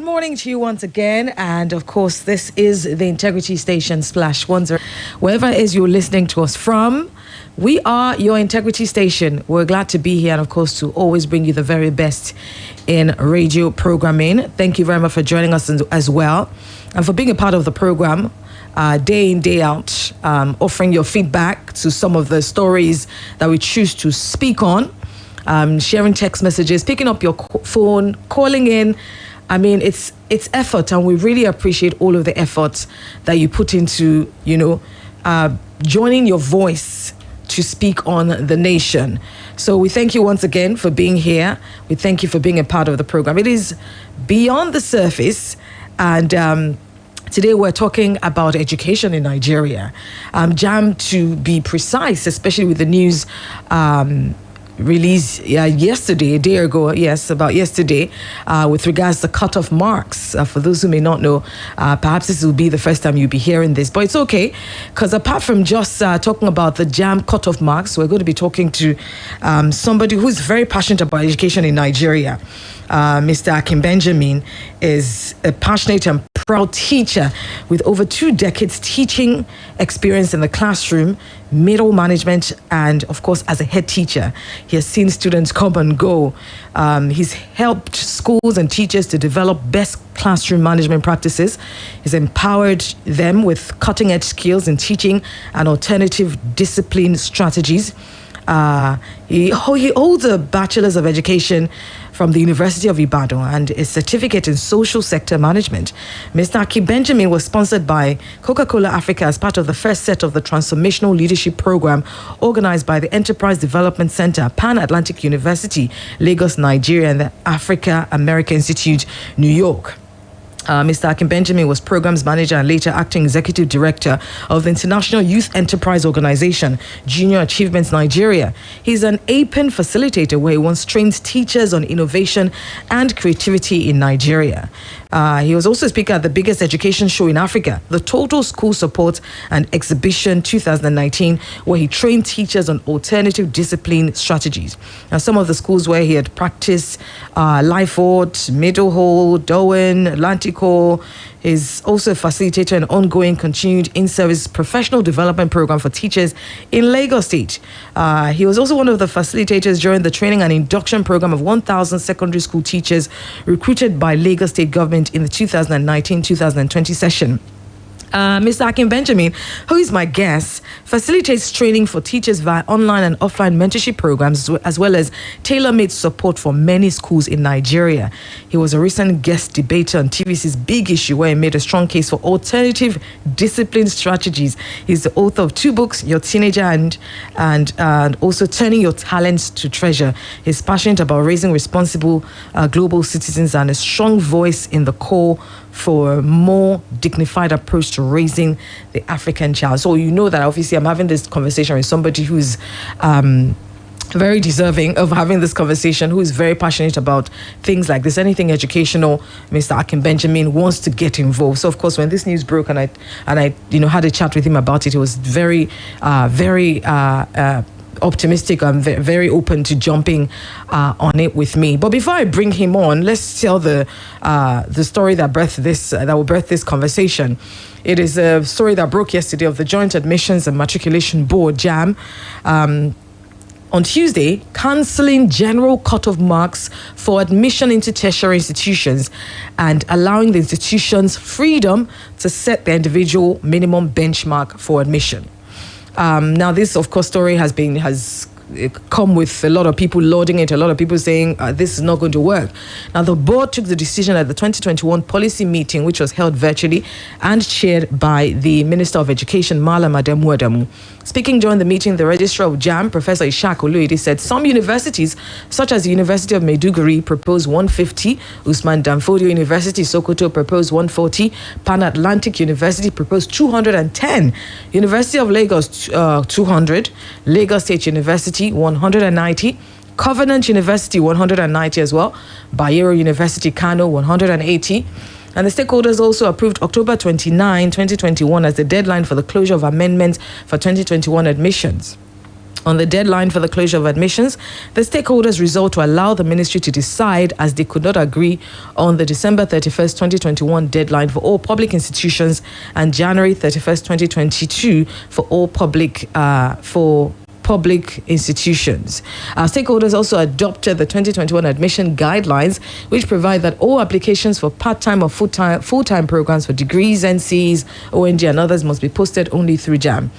morning to you once again, and of course this is the Integrity Station Splash 10. Wherever it is you're listening to us from, we are your Integrity Station. We're glad to be here and of course to always bring you the very best in radio programming. Thank you very much for joining us as well and for being a part of the program day in, day out, offering your feedback to some of the stories that we choose to speak on, sharing text messages, picking up your phone, calling in. I mean, it's effort, and we really appreciate all of the efforts that you put into, joining your voice to speak on the nation. So we thank you once again for being here. We thank you for being a part of the program. It is Beyond the Surface, and today we're talking about education in Nigeria. JAMB, to be precise, especially with the news released yesterday, a day ago, about yesterday, with regards to cutoff marks. For those who may not know, perhaps this will be the first time you'll be hearing this, but it's okay, because apart from just talking about the JAMB cutoff marks, we're going to be talking to somebody who's very passionate about education in Nigeria. Mr. Akin Benjamin is a passionate and proud teacher with over 2 decades teaching experience in the classroom, middle management, and of course as a head teacher. He has seen students come and go. He's helped schools and teachers to develop best classroom management practices. He's empowered them with cutting-edge skills in teaching and alternative discipline strategies. He holds a Bachelor's of Education from the University of Ibadan and a certificate in social sector management. Mr. Akin Benjamin was sponsored by Coca-Cola Africa as part of the first set of the Transformational Leadership Program organized by the Enterprise Development Center, Pan-Atlantic University, Lagos, Nigeria, and the Africa American Institute, New York. Mr. Akin Benjamin was programs manager and later acting executive director of the International Youth Enterprise Organization, Junior Achievements Nigeria. He's an APEN facilitator where he once trained teachers on innovation and creativity in Nigeria. He was also a speaker at the biggest education show in Africa, the Total School Support and Exhibition 2019, where he trained teachers on alternative discipline strategies. Now, some of the schools where he had practiced Lyford, Middlehold, Dowen, Atlantico. Is also a facilitator and ongoing continued in-service professional development program for teachers in Lagos State. He was also one of the facilitators during the training and induction program of 1,000 secondary school teachers recruited by Lagos State government in the 2019-2020 session. Mr. Akin Benjamin, who is my guest, facilitates training for teachers via online and offline mentorship programs, as well as tailor-made support for many schools in Nigeria. He was a recent guest debater on TVC's Big Issue, where he made a strong case for alternative discipline strategies. He's the author of 2 books, Your Teenager and also Turning Your Talents to Treasure. He's passionate about raising responsible global citizens and a strong voice in the call for a more dignified approach to raising the African child. So you know that obviously I'm having this conversation with somebody who's very deserving of having this conversation, who is very passionate about things like this, anything educational. Mr. Akin Benjamin wants to get involved. So of course, when this news broke and I had a chat with him about it, it was very optimistic and very open to jumping on it with me. But before I bring him on, let's tell the story that will birth this conversation. It is a story that broke yesterday of the Joint Admissions and Matriculation Board, JAMB, on Tuesday, cancelling general cutoff marks for admission into tertiary institutions and allowing the institutions freedom to set their individual minimum benchmark for admission. Now, this, of course, story has come with a lot of people lauding it, a lot of people saying this is not going to work. Now, the board took the decision at the 2021 policy meeting, which was held virtually and chaired by the Minister of Education, Malam Adamu Adamu. Speaking during the meeting, the Registrar of JAMB, Professor Ishaq Oluide, said some universities, such as the University of Maiduguri, proposed 150, Usman Danfodio University, Sokoto, proposed 140, Pan-Atlantic University proposed 210, University of Lagos, 200, Lagos State University, 190, Covenant University, 190 as well, Bayero University, Kano, 180, And the stakeholders also approved October 29, 2021 as the deadline for the closure of amendments for 2021 admissions. On the deadline for the closure of admissions, the stakeholders resolved to allow the ministry to decide, as they could not agree on the December 31st, 2021 deadline for all public institutions and January 31st, 2022 for all public institutions. Our stakeholders also adopted the 2021 admission guidelines, which provide that all applications for part-time or full-time programs for degrees, NCs, OND, and others must be posted only through JAM.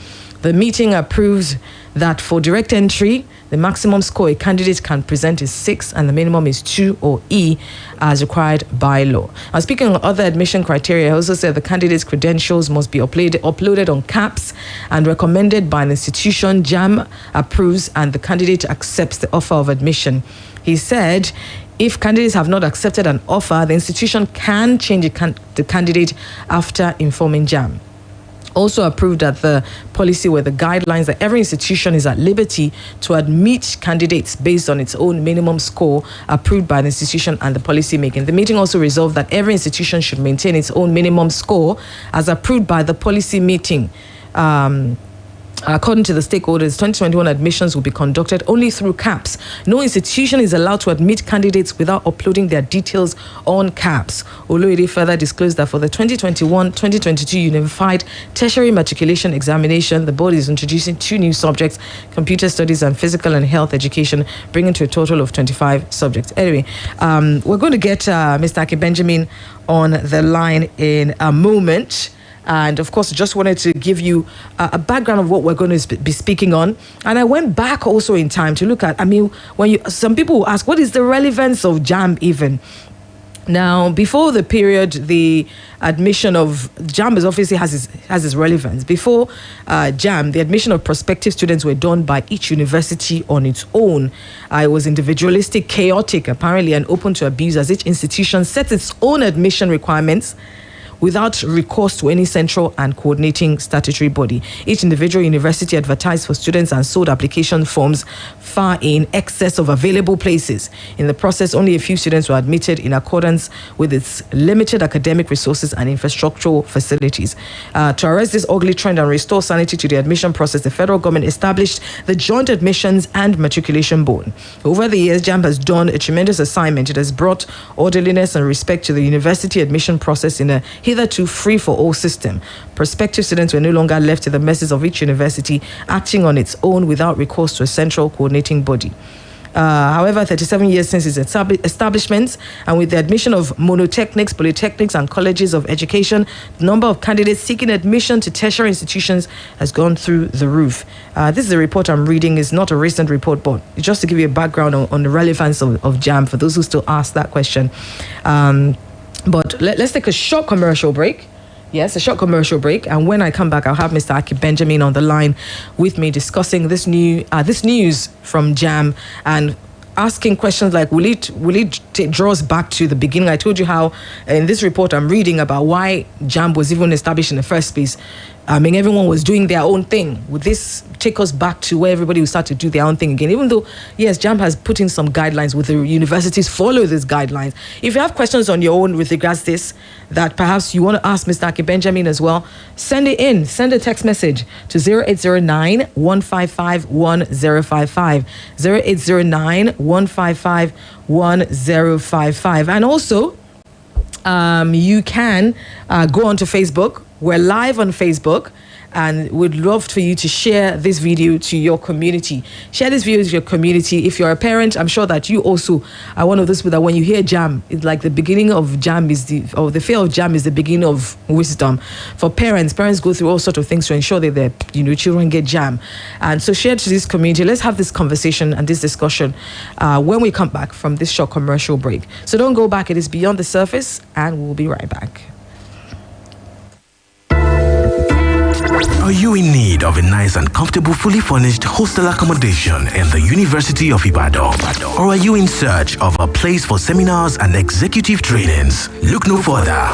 The meeting approves that for direct entry, the maximum score a candidate can present is 6 and the minimum is 2 or E as required by law. Now, speaking of other admission criteria, I also said the candidate's credentials must be uploaded on CAPS and recommended by an institution JAM approves and the candidate accepts the offer of admission. He said, if candidates have not accepted an offer, the institution can change the candidate after informing JAM. Also approved that the policy where the guidelines that every institution is at liberty to admit candidates based on its own minimum score approved by the institution and the policy making. The meeting also resolved that every institution should maintain its own minimum score as approved by the policy meeting. According to the stakeholders, 2021 admissions will be conducted only through CAPS. No institution is allowed to admit candidates without uploading their details on CAPS. Oloide further disclosed that for the 2021-2022 Unified Tertiary Matriculation Examination, the board is introducing 2 new subjects, computer studies and physical and health education, bringing to a total of 25 subjects. Anyway, we're going to get Mr. Aki Benjamin on the line in a moment. And of course, I just wanted to give you a background of what we're going to be speaking on. And I went back also in time to look at, some people will ask, what is the relevance of JAM even? Now, before the period, the admission of JAM obviously has its relevance. Before JAM, the admission of prospective students were done by each university on its own. It was individualistic, chaotic, apparently, and open to abuse as each institution set its own admission requirements without recourse to any central and coordinating statutory body. Each individual university advertised for students and sold application forms far in excess of available places. In the process, only a few students were admitted in accordance with its limited academic resources and infrastructural facilities. To arrest this ugly trend and restore sanity to the admission process, the federal government established the Joint Admissions and Matriculation Board. Over the years, JAMB has done a tremendous assignment. It has brought orderliness and respect to the university admission process in a hitherto free-for-all system. Prospective students were no longer left to the messes of each university, acting on its own without recourse to a central coordinating body. However, 37 years since its establishment, and with the admission of monotechnics, polytechnics, and colleges of education, the number of candidates seeking admission to tertiary institutions has gone through the roof. This is a report I'm reading. It's not a recent report, but just to give you a background on the relevance of JAM for those who still ask that question. But let's take a short commercial break. Yes, a short commercial break. And when I come back, I'll have Mr. Aki Benjamin on the line with me discussing this news from JAM and asking questions like, will it draw us back to the beginning? I told you how in this report I'm reading about why JAM was even established in the first place. Everyone was doing their own thing. Would this take us back to where everybody will start to do their own thing again? Even though, yes, JAM has put in some guidelines, with the universities follow these guidelines. If you have questions on your own with regards to this, that perhaps you want to ask Mr. Aki Benjamin as well, send it in. Send a text message to 0809-155-1055. 0809-155-1055. And also, you can go onto Facebook. We're live on Facebook, and we'd love for you to share this video to your community. Share this video to your community. If you're a parent, I'm sure that you also are one of those people that when you hear JAM, it's like the beginning of JAM the fear of JAM is the beginning of wisdom. For parents go through all sorts of things to ensure that their children get JAM. And so share to this community. Let's have this conversation and this discussion when we come back from this short commercial break. So don't go back. It is Beyond the Surface, and we'll be right back. Are you in need of a nice and comfortable, fully furnished hostel accommodation in the University of Ibadan? Or are you in search of a place for seminars and executive trainings? Look no further.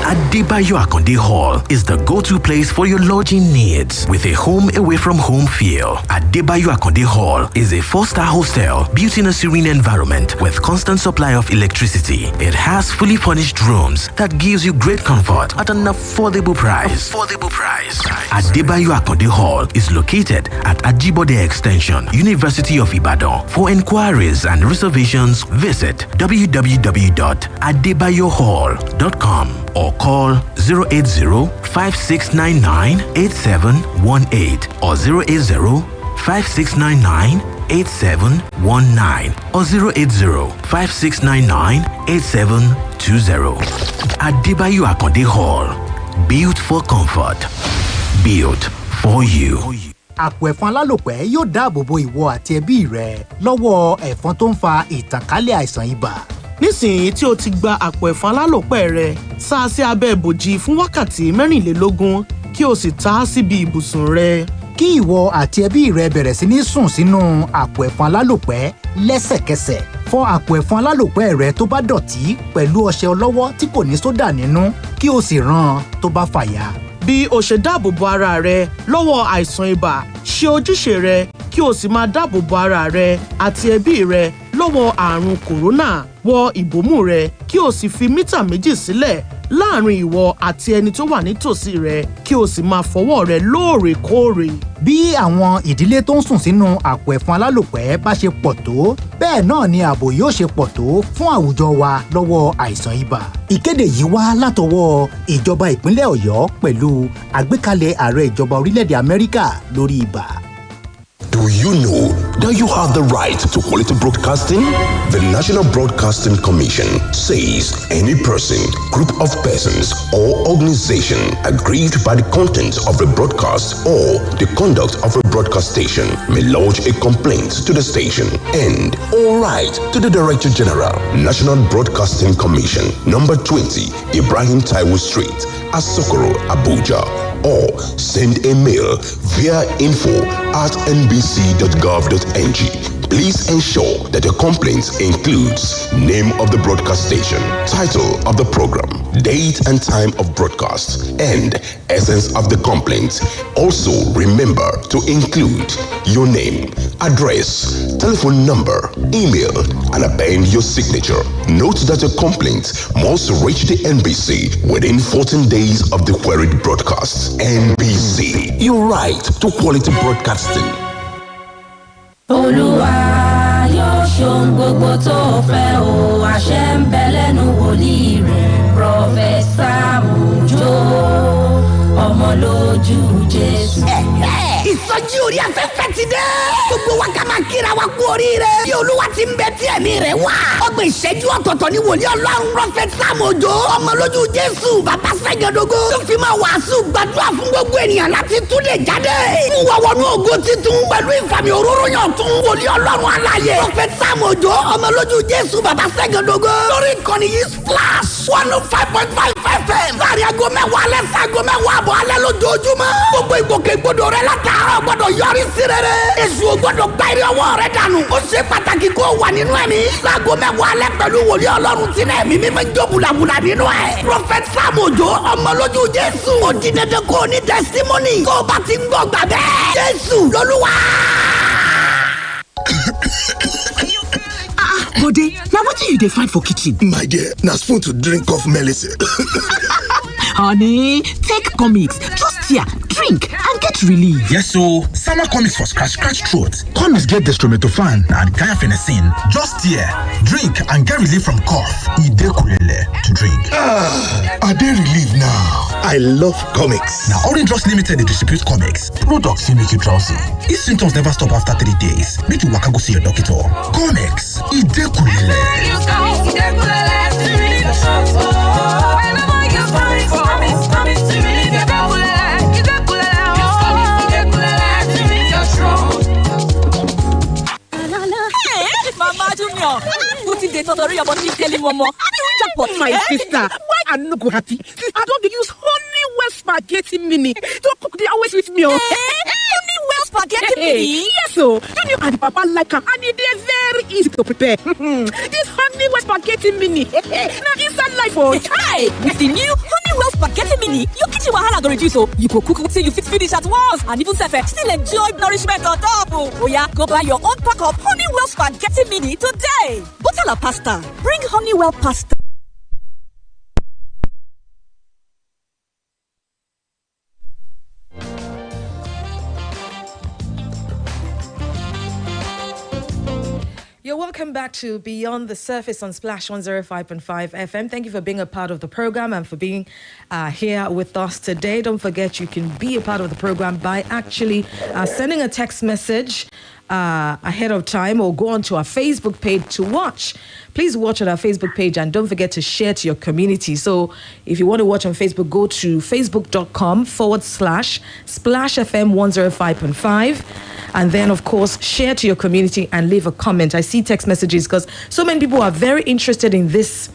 Adebayo Akonde Hall is the go-to place for your lodging needs with a home away from home feel. Adebayo Akonde Hall is a 4-star hostel built in a serene environment with constant supply of electricity. It has fully furnished rooms that gives you great comfort at an affordable price. Adebayo Akonde Hall is located at Ajibode Extension, University of Ibadan. For inquiries and reservations, visit www.adebayohall.com or call 080-5699-8718 or 080-5699-8719 or 080-5699-8720. Adebayo Akonde Hall. Built for comfort. Built for you. Àpò ẹ̀fọn alálòpẹ́ yóò dáàbò bo ìwọ àti ẹbí rẹ lọ́wọ́ ẹ̀fọn tó ń fa ìtànkálẹ̀ àìsàn ibà. Nísìnyí tí o ti gba àpò ẹ̀fọn alálòpẹ́ rẹ, sá a sí abẹ́ ìbòjì fún wákàtí 24 kí o sì ta á síbi ibùsùn rẹ. Kí ìwọ àti ẹbí rẹ bẹ̀rẹ̀ sí ní sùn sínú àpò ẹ̀fọn alálòpẹ́ lẹ́sẹ̀kẹsẹ̀. Fọ àpò ẹ̀fọn alálòpẹ́ rẹ tó bá dọ̀tí pẹ̀lú ọṣẹ ọlọ́wọ́ tí kò ní sódà nínú kí o sì rán tó bá fàya. Bí o ṣe dáàbò bo ara rẹ lọ́wọ́ àìsàn ibà, ṣe ojúṣe rẹ kí o sì máa dáàbò bo ara rẹ àti ẹbí rẹ lọ́wọ́ àrùn kòrónà. Wọ ìbòmú rẹ kí o sì fi mítà 2 sílẹ̀ láàrin ìwọ àti ẹni tó wà nítòsí rẹ kí o sì máa fọwọ́ rẹ lóòrèkóòrè. Bí àwọn ìdílé tó ń sùn sínú àpò ẹ̀fọn alálòpẹ́ bá ṣe pọ̀ tó, bẹ́ẹ̀ náà ni ààbò yóò ṣe pọ̀ tó fún àwùjọ wa lọ́wọ́ àìsàn ibà. Ìkéde yìí wá látọwọ́ ìjọba ìpínlẹ̀ Ọ̀yọ́ pẹ̀lú àgbékalẹ̀ ààrẹ ìjọba orílẹ̀-èdè Amẹ́ríkà lórí ibà. Do you know that you have the right to quality broadcasting? The National Broadcasting Commission says any person, group of persons, or organization aggrieved by the content of a broadcast or the conduct of a broadcast station may lodge a complaint to the station and all right to the Director General, National Broadcasting Commission, number 20, Ibrahim Taiwo Street, Asokoro, Abuja, or send a mail via info@nbc.gov.ng. Please ensure that your complaint includes name of the broadcast station, title of the program, date and time of broadcast, and essence of the complaint. Also, remember to include your name, address, telephone number, email, and append your signature. Note that your complaint must reach the NBC within 14 days of the queried broadcast. NBC, your right to quality broadcasting. Olúwa yóò ṣohun gbogbo tó fẹ́ o, àṣẹ ń bẹ lẹ́nu wòlíì rẹ̀, Prọfẹ̀sà Òjó, ọmọ lójú Jésù. Ìsọjí orí afẹ́fẹ́ ti dé. Gbogbo wa ká máa kíra wa kú oríire. Bí Olúwa ti ń bẹ tí ẹ̀mí rẹ̀ wà. Ọgbọ̀n ìṣẹ́jú ọ̀tọ̀ọ̀tọ̀ ni wòlíì Ọlọ́run Prọfẹ̀sà Òjó, ọmọ lójú Jésù, bàbá Sẹ́gẹ̀dógó. Tó fi máa wàásù gbàdúrà fún gbogbo ènìyàn láti tún lè jáde. Mú wa wọnú ògo titun pẹ̀lú ìfàmì òróró yàn tún. Wòlíì Ọlọ́run alààyè. Prọfẹ̀sà Òjó, ọmọ lójú Jésù, bàbá Sẹ́gẹ̀dógó. Lórí ìkànnì yìí Splash 105.5 FM. Láàrin aago mẹ́wàá alẹ́ sí aago mẹ́wàá àbọ̀ alẹ́ lójoojúmọ́. Gbogbo ìgbòkègbodò rẹ látàárọ̀ gbọ́dọ̀ yọrí sí rere. Èṣù ò gbọ́dọ̀ gba ire ọwọ́ rẹ dànù. Ó ṣe pàtàkì kó wà nínú ẹ̀mí. Láago mẹ́wàá alẹ́ pẹ̀lú wòlíì Ọlọ́run tí náà ẹ̀mí mímọ́ jó bulabula nínú ẹ̀. Prọfẹ̀sà Òjó, ọmọ lójú Jésù. Ó di dandan kó o ní testimony. Kó o bá ti ń gbọ́ gbà bẹ́ẹ̀. Jésù lolúwa. Bode, now what do you dey find for kitchen? My dear, na spoon to drink off medicine. Honey, take comics. Just here, drink, and get relief. Yes, so summer comics for scratch throat. Comics get dextromethorphan and guaifenesin. Just here, drink and get relief from cough. Idekulele to drink. Are they relieved now? I love comics. Now, Orange Drugs Limited, they distribute comics. Products will make you drowsy. If symptoms never stop after 3 days, make you waka go see your doctor. Comics, Idekulele. Mama Junior, put in the total about me telling Mama. My sister, why are you not happy? I don't use Honeywell spaghetti mini. Don't cook the always with me. Honeywell spaghetti mini? Yes, so Junior and Papa like them, and it is very easy to prepare. This Honeywell spaghetti mini. Now inside life, Hi, with the new Honeywell spaghetti mini, your kitchen wahala go reduce so you go cook till you fit finish at once and even still enjoy nourishment on top. Oh yeah, go buy your own pack of Honeywell spaghetti mini today. Butala pasta, bring Honeywell pasta. You're welcome back to Beyond the Surface on Splash 105.5 FM. Thank you for being a part of the program and for being here with us today. Don't forget you can be a part of the program by actually sending a text message ahead of time or go onto our Facebook page to watch. Please watch at our Facebook page and don't forget to share to your community. So if you want to watch on Facebook, go to facebook.com/Splash FM 105.5. And then, of course, share to your community and leave a comment. I see text messages because so many people are very interested in this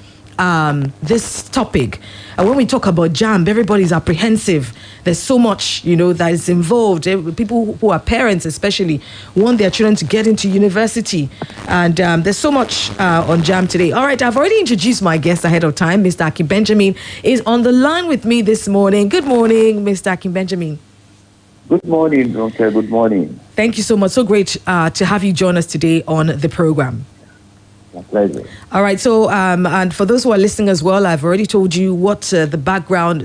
topic. And when we talk about JAMB, everybody's apprehensive. There's so much, that is involved. People who are parents especially want their children to get into university. And there's so much on JAMB today. All right, I've already introduced my guest ahead of time. Mr. Akin Benjamin is on the line with me this morning. Good morning, Mr. Akin Benjamin. Good morning, Ronke. Good morning. Thank you so much. So great to have you join us today on the program. My pleasure. All right. So, and for those who are listening as well, I've already told you what the background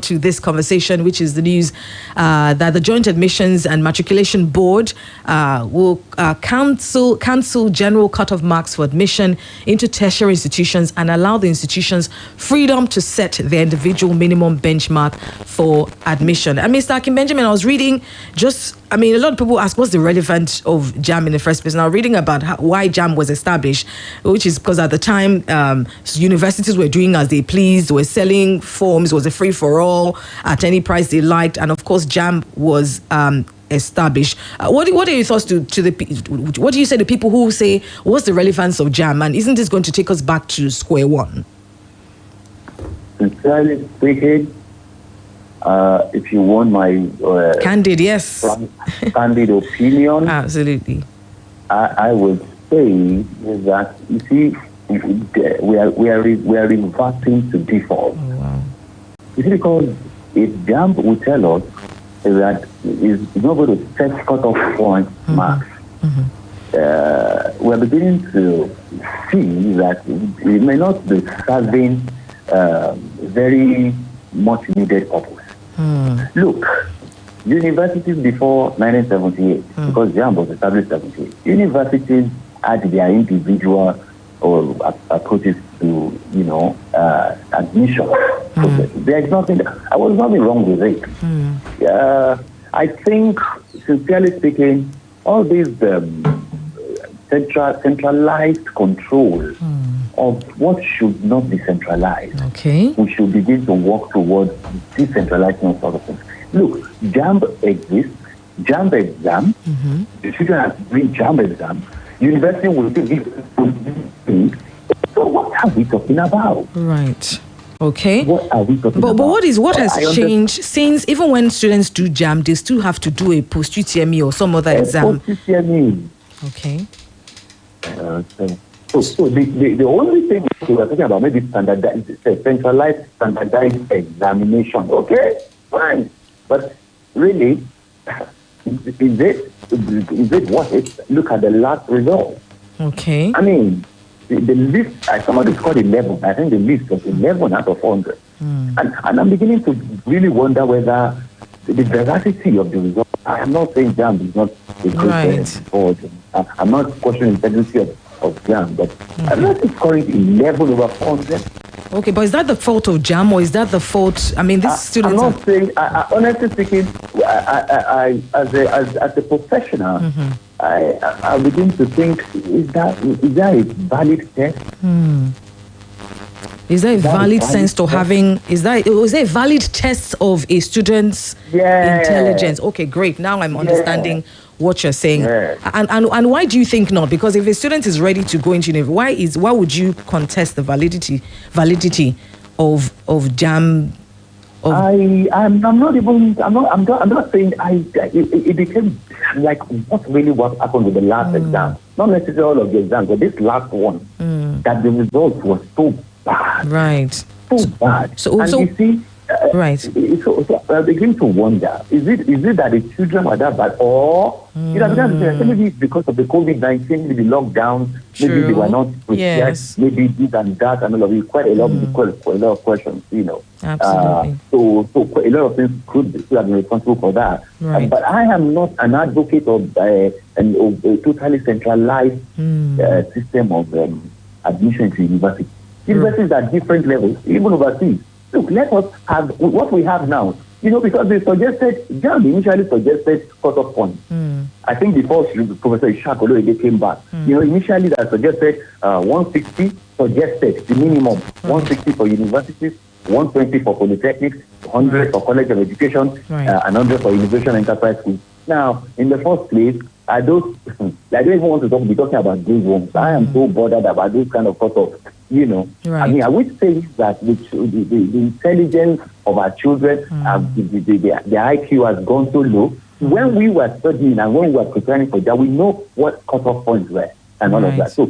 to this conversation, which is the news that the Joint Admissions and Matriculation Board will cancel general cutoff marks for admission into tertiary institutions and allow the institutions freedom to set their individual minimum benchmark for admission. And Mr. Akin Benjamin, I was reading a lot of people ask what's the relevance of JAMB in the first place. Now, reading about why JAMB was established, which is because at the time universities were doing as they pleased, were selling forms, was a free-for-all at any price they liked, and of course JAMB was established. What are your thoughts to what do you say to people who say what's the relevance of JAMB, and isn't this going to take us back to square one? Sincerely speaking, if you want my candid opinion, absolutely, I would say that you see we are reverting to default. Oh, wow. You see, because if JAMB will tell us that it's not going to set cut-off point marks, we are beginning to see that it may not be serving very much needed purpose. Look, universities before 1978, because JAMB was established in 78, universities had their individual approaches to, admission process. There is nothing wrong with it. I think, sincerely speaking, all these centralized control of what should not be centralized. Okay. We should begin to work towards decentralizing sort of things. Look, JAMB exists, JAMB exam, the children are doing JAMB exam, university will give things. So what are we talking about? Right. Okay. What are we talking about? But what has changed since even when students do JAMB, they still have to do a post-UTME or some other exam? Post-UTME. Okay. So the only thing we are talking about maybe centralized standardized examination. Okay, fine. But really, is it what it? Look at the last result. Okay. I mean, the list, somebody scored 11. I think the list was 11 out of 100. And I'm beginning to really wonder whether the veracity of the result. I am not saying JAMB is not a great board. I'm not questioning the integrity of JAMB, but I'm not scoring 11 over 400. Okay, but is that the fault of JAMB or is that the fault? I mean, these students. I'm not saying. Honestly speaking, as a professional, I begin to think: is that a valid test? Is there a valid sense to having? Was there a valid test of a student's intelligence? Okay, great. Now I'm understanding what you're saying. And why do you think not? Because if a student is ready to go into university, why would you contest the validity of JAMB? I'm not saying it became like what happened with the last exam. Not necessarily all of the exams, but this last one, that the result was so bad. Right. So bad. So you see, Right. So I begin to wonder: is it that the children were that bad, or maybe it's because of the COVID-19, maybe lockdown, maybe they were not prepared, maybe this and that, and all of it. Quite a lot of questions, Absolutely. So a lot of things could have been responsible for that. Right. But I am not an advocate of a totally centralized system of admission to university. Universities are different levels, even overseas. Look, let us have what we have now. Because they JAMB initially suggested cut-off points. I think before Professor Ishaq Oloyede came back, initially they suggested 160, suggested the minimum, 160 for universities, 120 for polytechnics, 100 for college of education, and 100 for innovation enterprise schools. Now, in the first place, I don't even want to be talking about those ones. I am so bothered about those kind of cut-offs. I mean, I would say that the intelligence of our children, the IQ has gone so low. When we were studying and when we were preparing for that, we know what cut-off points were and all of that. So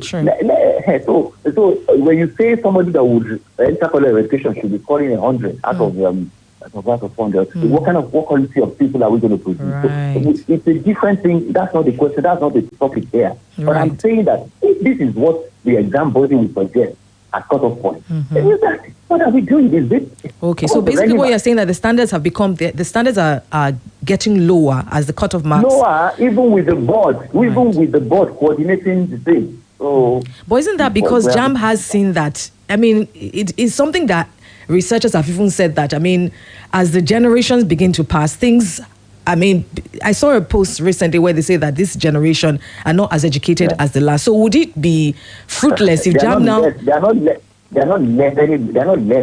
when you say somebody that would enter college education should be scoring 100 out of 100, what quality of people are we going to produce? Right. So it's a different thing. That's not the question. That's not the topic here. But I'm saying that if this is what the exam body will suggest at cut-off point, what are we doing? Is it okay? So basically, what you're saying that the standards have become the standards are getting lower as the cut-off marks. Lower, even with the board, with the board coordinating the thing. So, but isn't that because JAMB has seen that? I mean, it is something that researchers have even said that. I mean, as the generations begin to pass, things. I mean, I saw a post recently where they say that this generation are not as educated as the last. So would it be fruitless if JAMB now? They are not less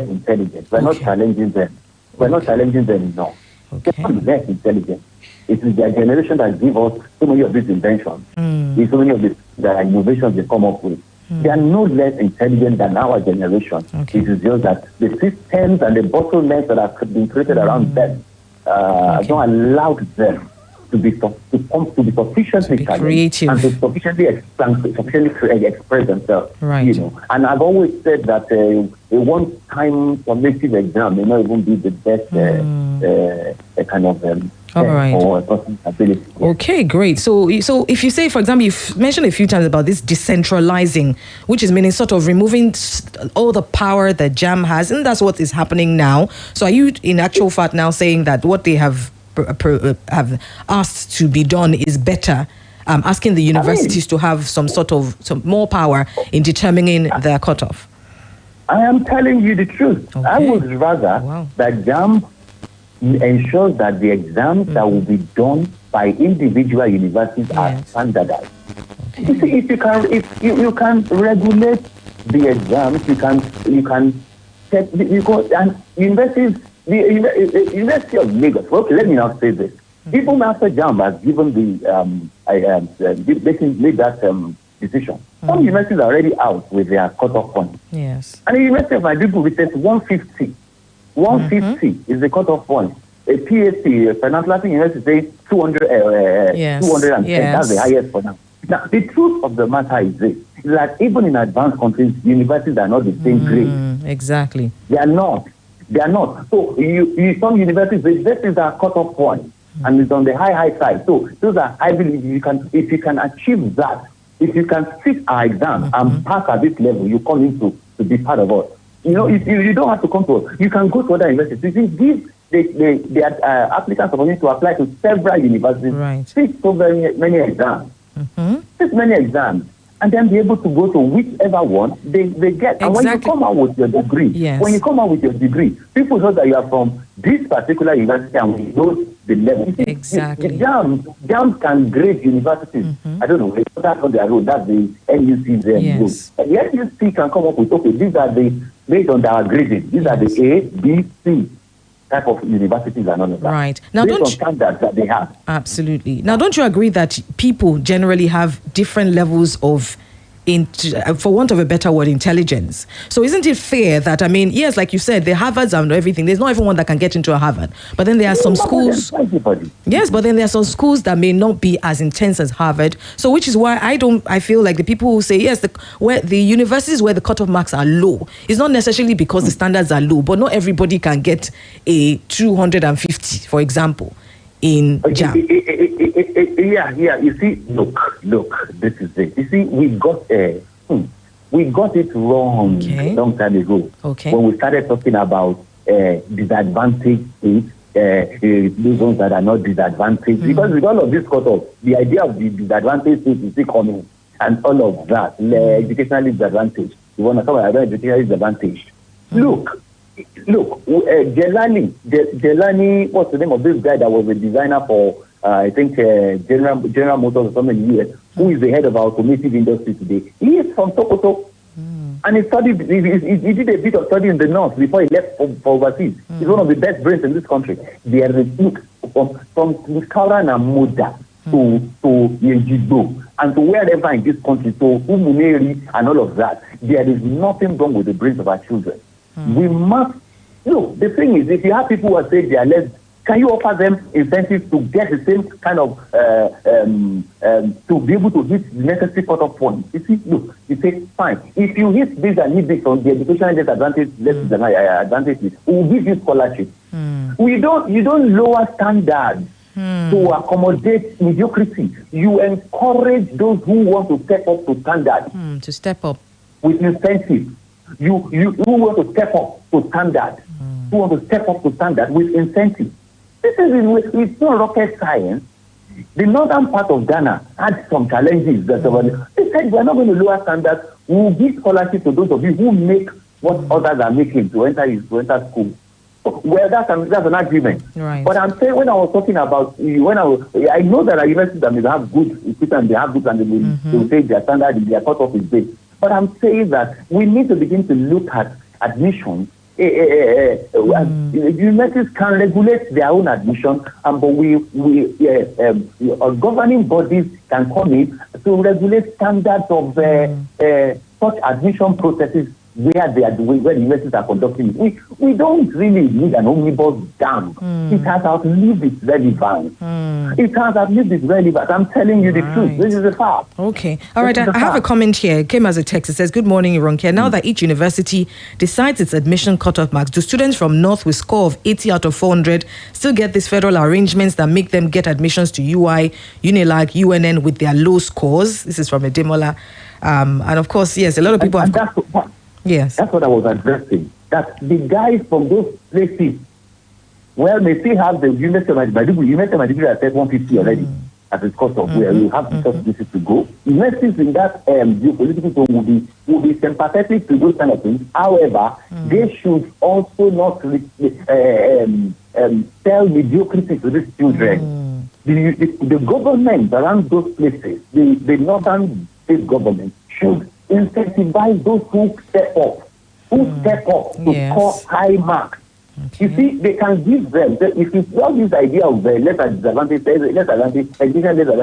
intelligent. We're not challenging them. We're not challenging them enough. They're not less intelligent. It is their generation that give us so many of these inventions. So many of the innovations they come up with. They are no less intelligent than our generation. It is just that the systems and the bottlenecks that have been created around them don't allow them to be sufficiently creative and to sufficiently express themselves. Right. And I've always said that a one-time summative exam may not even be the best kind of all right. or a person's ability. Okay, great. So if you say, for example, you've mentioned a few times about this decentralizing, which is meaning sort of removing all the power that JAMB has, and that's what is happening now. So are you, in actual fact, now saying that what they have asked to be done is better? Asking the universities to have some more power in determining their cutoff. I am telling you the truth. Okay. I would rather that JAMB ensures that the exams that will be done by individual universities are standardized. You see, if you can regulate the exams, you can set and universities. The University of Lagos. Okay, let me now say this. Even after JAMB has given made that decision, some universities are already out with their cutoff point. Yes. And the University of Maiduguri says 150. 150 is the cutoff point. A PhD, a financial university says 200. 210. That's the highest for now. Now, the truth of the matter is this: is that even in advanced countries, universities are not the same grade. Exactly. They are not. So some universities, this is our cutoff point, and it's on the high side. So those are, I believe, if you can achieve that, if you can sit our exam and pass at this level, you come in to be part of us. If you don't have to come to us, you can go to other universities. You give the applicants opportunity to apply to several universities, sit so many exams, and then be able to go to whichever one they get. And when you come out with your degree, people know that you are from this particular university and we know the level. Exactly. The JAMB can grade universities. I don't know, that's on their road, that's the NUC's road. And the NUC can come up with, these are based on their grading, these are the A, B, C type of universities and all of that. Right. Now, based on standards that they have. Absolutely. Now, don't you agree that people generally have different levels of for want of a better word, intelligence. So isn't it fair that, I mean, yes, like you said, the Harvards and everything, there's not everyone that can get into a Harvard. But then there are some schools. Yes, but then there are some schools that may not be as intense as Harvard. So which is why I feel like the people who say, yes, the universities where the cutoff marks are low, it's not necessarily because the standards are low, but not everybody can get a 250, for example, in JAM. Yeah. You see, look. This is it. You see, we got it wrong a long time ago. Okay. When we started talking about disadvantaged states, those ones that are not disadvantaged, because with all of this cutoff, the idea of the disadvantaged states is still coming, and all of that, educationally disadvantaged. You want to talk about educationally disadvantaged? Look, Jelani, what's the name of this guy that was a designer for, I think, General Motors or something in the US, who is the head of our automotive industry today? He is from Sokoto. And he did a bit of study in the north before he left for overseas. He's one of the best brains in this country. There is, from Karan and Moda to Yejigbo and to wherever in this country, to Umuneri and all of that, there is nothing wrong with the brains of our children. We must look. The thing is, if you have people who are saying they are less, can you offer them incentives to get the same kind of to be able to hit the necessary cutoff point? You see, look, you say fine. If you hit this and hit this on the educational disadvantage, advantage, we will give you scholarship. You don't lower standards to accommodate mediocrity. You encourage those who want to step up to standard. To step up with incentive. You want to step up to standard. Who want to step up to standard with incentive. It's not rocket science. The northern part of Ghana had some challenges. They said we are not going to lower standards. We will give scholarship to those of you who make what others are making to enter school. Well, that's an agreement. Right. But I'm saying, when I was talking about, I know that our universities that may have good equipment, they have good, and they will say their standard, their cutoff is big. But I'm saying that we need to begin to look at admissions. Universities can regulate their own admission, but governing bodies can come in to regulate standards of such admission processes where the universities are conducting it. We don't really need an omnibus dam. It has outlived its relevance. I'm telling you the truth. This is a fact. Okay. All right. I have a comment here. It came as a text. It says, "Good morning, Ronke. Now that each university decides its admission cutoff marks, do students from North with score of 80 out of 400 still get these federal arrangements that make them get admissions to UI, Unilag, UNN with their low scores?" This is from Edemola. And of course, yes, a lot of people Yes. That's what I was addressing. That the guys from those places, may still have the University of Maiduguri. University of Maiduguri has said 150 already as its cost of where you have the first places to go. Universities in that geopolitical zone will be sympathetic to those kind of things. However, they should also not sell mediocrity to these children. The government around those places, the northern state government, should incentivize those who step up to score high marks. Okay. You see, they can give them. If it's all this idea of less advantage,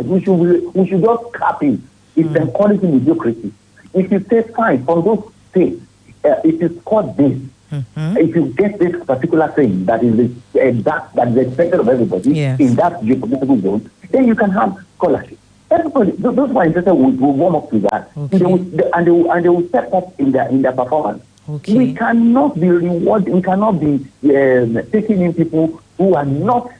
we should just cap it. It's encouraging mediocrity. If you say fine from those states, if you score this, if you get this particular thing that is expected of everybody in that geopolitical zone, then you can have scholarship. Everybody, those who are interested will warm up to that, and they will step up in their performance. Okay. We cannot be rewarded. We cannot be taking in people who are not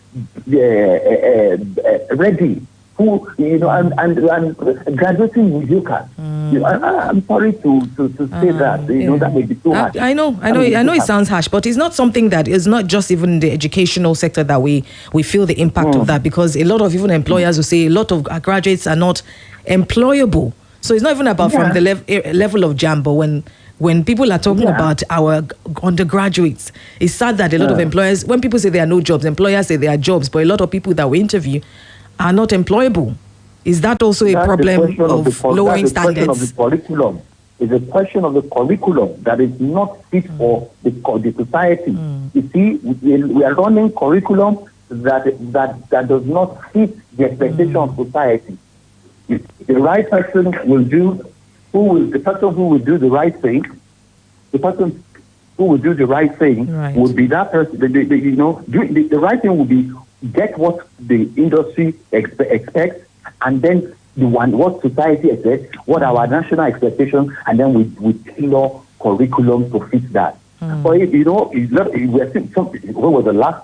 ready, who and graduating mediocre. I'm sorry to say that. That may be too harsh. I know. It sounds harsh, but it's not something that is not just even the educational sector that we feel the impact of that, because a lot of even employers will say a lot of graduates are not employable. So it's not even about from the level of JAM, but when people are talking about our undergraduates, it's sad that a lot of employers, when people say there are no jobs, employers say there are jobs, but a lot of people that we interview are not employable. Is that also a problem of lowering standards? It's a question of the curriculum that is not fit for the society. You see, we are running curriculum that does not fit the expectation of society. The right person will do the person who will do the right thing, the person who will do the right thing would be that person. The right thing will be get what the industry expects, and then what society expects, what our national expectations, and then we tailor curriculum to fit that. But when was the last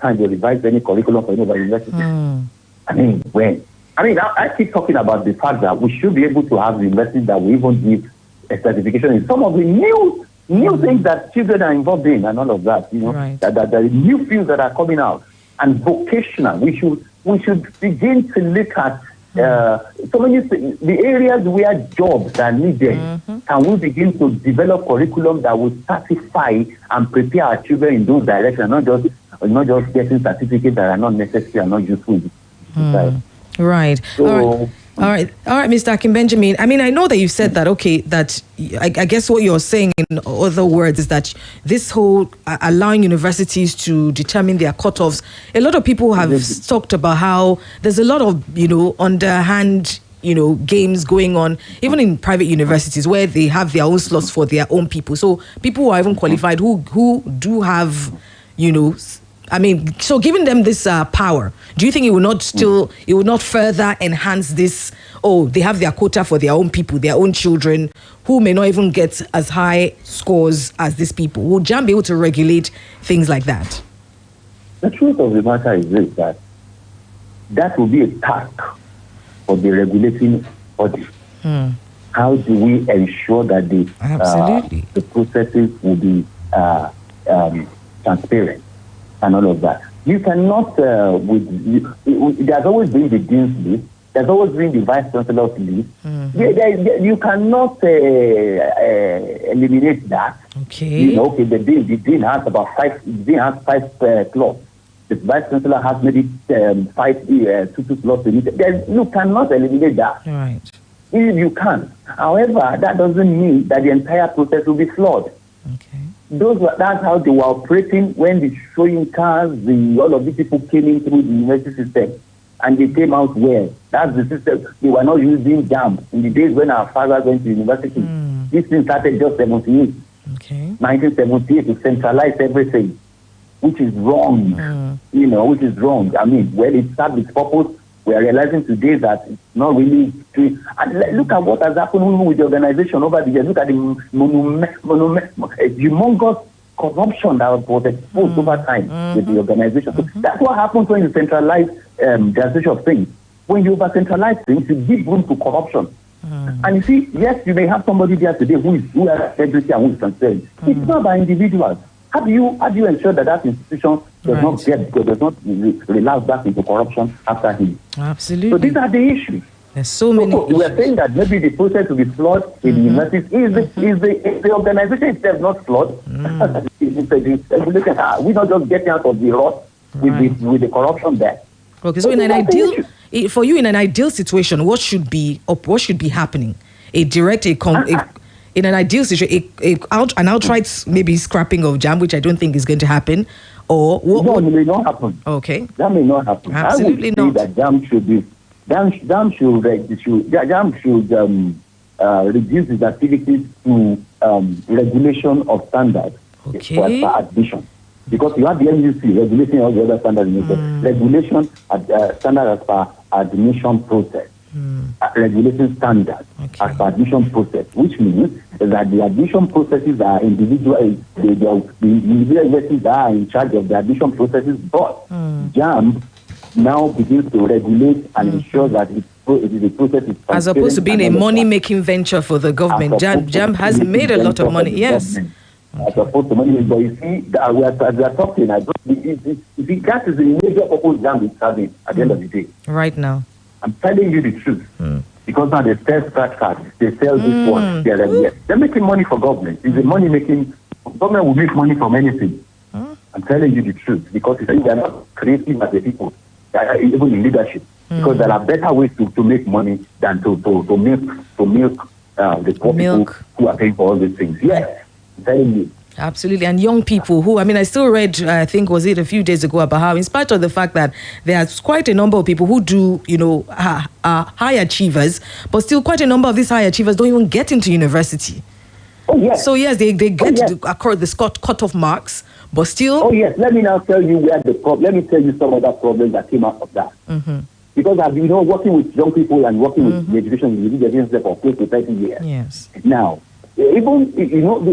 time they revised any curriculum for any university? I mean, when? I keep talking about the fact that we should be able to have universities that will even give a certification in some of the new things that children are involved in and all of that. That the new fields that are coming out, and vocational. We should begin to look at so many things, the areas where jobs are needed. Can we begin to develop curriculum that will satisfy and prepare our children in those directions, not just getting certificates that are not necessary and not useful. Right. So, All right, Mr. Akin Benjamin. I mean, I know that you said that, that I guess what you're saying in other words is that this whole allowing universities to determine their cutoffs, a lot of people have talked about how there's a lot of, underhand, games going on, even in private universities where they have their own slots for their own people. So people who are even qualified who do have, so giving them this power, do you think it will not further enhance this? Oh, they have their quota for their own people, their own children, who may not even get as high scores as these people. Will JAMB be able to regulate things like that? The truth of the matter is this, that will be a task for the regulating body. How do we ensure that the processes will be transparent? And all of that. You cannot, there's always been the dean's list, there's always been the vice chancellor's list. You cannot eliminate that. Okay. The dean has about five slots. The vice chancellor has maybe two slots. You cannot eliminate that. Right. You can. However, that doesn't mean that the entire process will be flawed. Okay. That's how they were operating when the showing cars, all of these people came in through the university system, and they came out well. That's the system. They were not using JAMB in the days when our fathers went to university. This thing started just 1978 to centralize everything, which is wrong. Which is wrong. When it served its purpose, we are realizing today that it's not really true. And look at what has happened with the organization over the years. Look at the humongous corruption that was exposed over time with the organization. So that's what happens when you centralize the administration of things. When you over-centralize things, you give room to corruption. And you see, yes, you may have somebody there today who has integrity and who is transparent. It's not by individuals. How do you ensure that institution does not relapse back into corruption after him? Absolutely. So these are the issues. There's so many issues. We are saying that maybe the process will be flawed in the universities. Is the organization itself not flawed? We don't just get out of the rot with the corruption there. Okay, so in an ideal situation, what should be happening? In an ideal situation, an outright maybe scrapping of JAMB, which I don't think is going to happen, or what? No, it may not happen. Okay, that may not happen. Absolutely not. That JAMB should reduce its activities to regulation of standards for admission, because you have the MUC regulating all the other standards. Regulation standard as per admission process. Regulation standards as per admission process, which means that the admission processes are individual. The individual universities are in charge of the admission processes, but JAMB now begins to regulate and ensure that it is a process. As opposed to being a money-making venture for the government, JAMB has made a lot of money. Yes. As opposed to money, but you see, we are talking. That is the major purpose JAMB is serving at the end of the day. Right now. I'm telling you the truth. Because now they sell scratch cards, they sell this one. They're making money for government. It's a money making. Government will make money from anything. I'm telling you the truth, because they are not creative as the people, even in leadership. Because there are better ways to make money than to milk the poor people who are paying for all these things. Yes, I'm telling you. Absolutely. And young people who, I still read, I think, was it a few days ago, about how, in spite of the fact that there's quite a number of people who do, high achievers, but still quite a number of these high achievers don't even get into university. Oh, yes. So, yes, they get the cut-off marks, but still... Oh, yes. Let me now tell you where the problem... Let me tell you some other problems that came out of that. Mm-hmm. Because I've been working with young people and working with the education for close to 30 years. Yes. Now, even,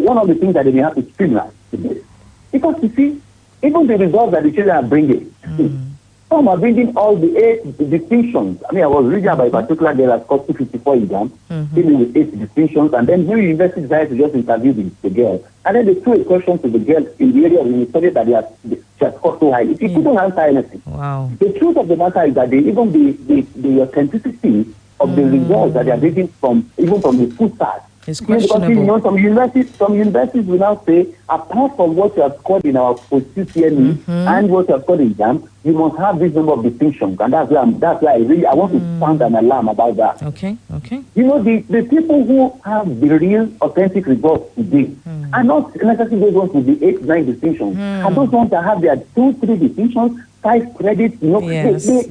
one of the things that they may have to streamline is this. Because, you see, even the results that the children are bringing, some are bringing all the 8 distinctions. I was reading about a particular girl that scored 254 exams, dealing with 8 distinctions, and then the university decided to just interview the girl. And then they threw a question to the girl in the area of the study that she has scored so high. She couldn't answer anything. Wow. The truth of the matter is that the authenticity of the results that they are getting from the food stars. It's questionable. Because some universities will now say, apart from what you have scored in our post-CCNE and what you have scored in exam, you must have this number of distinctions, and that's why I want to sound an alarm about that. Okay. The people who have the real authentic results today are not necessarily those ones with the 8, 9 distinctions. Are those ones that have their 2, 3 distinctions, 5 credits. Yes. They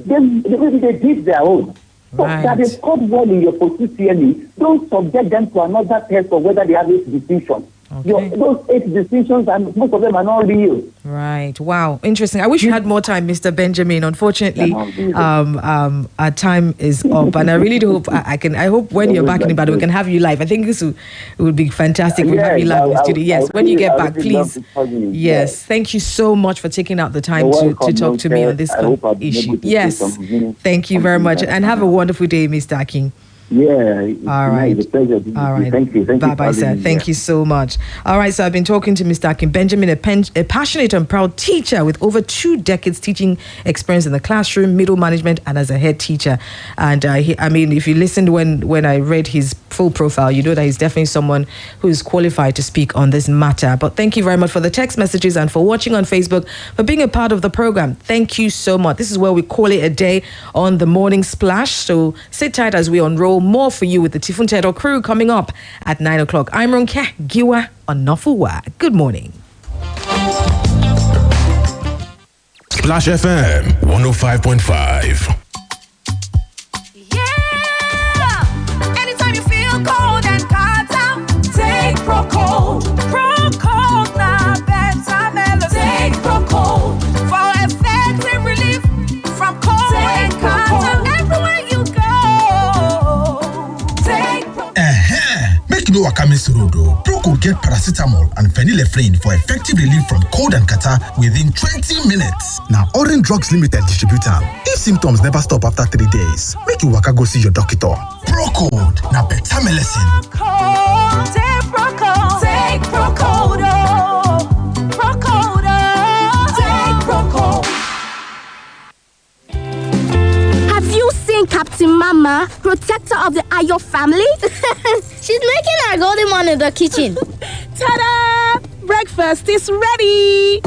did their own. So that they scored well in your post-CCNE, don't subject them to another test of whether they have 8 distinctions. Okay. Those 8 distinctions, and most of them are not real. Right. Wow. Interesting. I wish you had more time, Mr. Benjamin. Unfortunately, our time is up, and I really do hope I hope when you're back in Ibadan, we can have you live. I think it would be fantastic. We'll have you live in the studio. Yes. When you get back, please. Yes. Thank you so much for taking out the time to talk to me on this issue. Yes. Thank you very much, and have a wonderful day, Mr. Akin. Yeah. All right. It's a pleasure. All right. Thank you. Bye-bye, sir. Thank you so much. All right. So I've been talking to Mr. Akin Benjamin, a passionate and proud teacher with over 2 decades teaching experience in the classroom, middle management, and as a head teacher. And if you listened when I read his full profile, you know that he's definitely someone who is qualified to speak on this matter. But thank you very much for the text messages and for watching on Facebook, for being a part of the program. Thank you so much. This is where we call it a day on the Morning Splash. So sit tight as we unroll more for you with the Tifun Tedo crew coming up at 9 o'clock. I'm Ronke Giwa Onafuwa. Good morning. Splash FM 105.5. Cold and Carter, take Procold. Procold now better melody. Take Procold for effective relief from cold and Carter. Everywhere you go, take Procold. Make no wakamis rodo. Procold get paracetamol and phenylephrine for effective relief from cold and catarrh within 20 minutes. Now, Orange Drugs Limited distributor. If symptoms never stop after 3 days, make you waka go see your doctor. Procold, now better medicine. Take Procold. Take Procold. Procold. Take Procold. Have you seen Captain Mama, protector of the Ayo family? She's making our golden one in the kitchen. Ta-da! Breakfast is ready!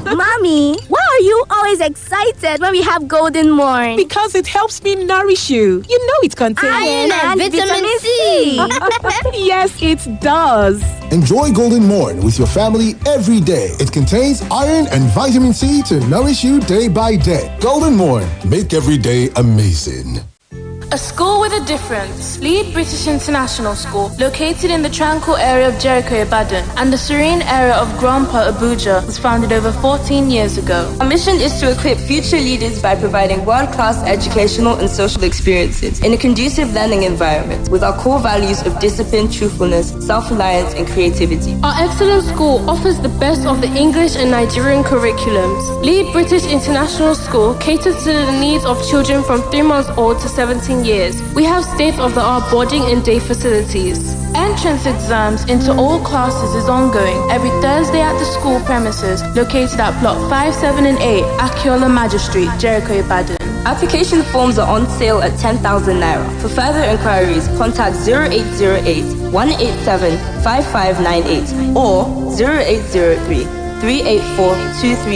Mommy, why are you always excited when we have Golden Morn? Because it helps me nourish you. You know it contains iron and vitamin C. Yes, it does. Enjoy Golden Morn with your family every day. It contains iron and vitamin C to nourish you day by day. Golden Morn, make every day amazing. A school with a difference. Lead British International School, located in the tranquil area of Jericho, Ibadan, and the serene area of Grandpa, Abuja, was founded over 14 years ago. Our mission is to equip future leaders by providing world-class educational and social experiences in a conducive learning environment with our core values of discipline, truthfulness, self-reliance, and creativity. Our excellent school offers the best of the English and Nigerian curriculums. Lead British International School caters to the needs of children from 3 months old to 17 years. We have state-of-the-art boarding and day facilities. Entrance exams into all classes is ongoing every Thursday at the school premises located at Plot 5, 7 and 8, Akiola Magistrate, Jericho, Ibadan. Application forms are on sale at 10,000 naira. For further inquiries, contact 0808 187 5598 or 0803 384 23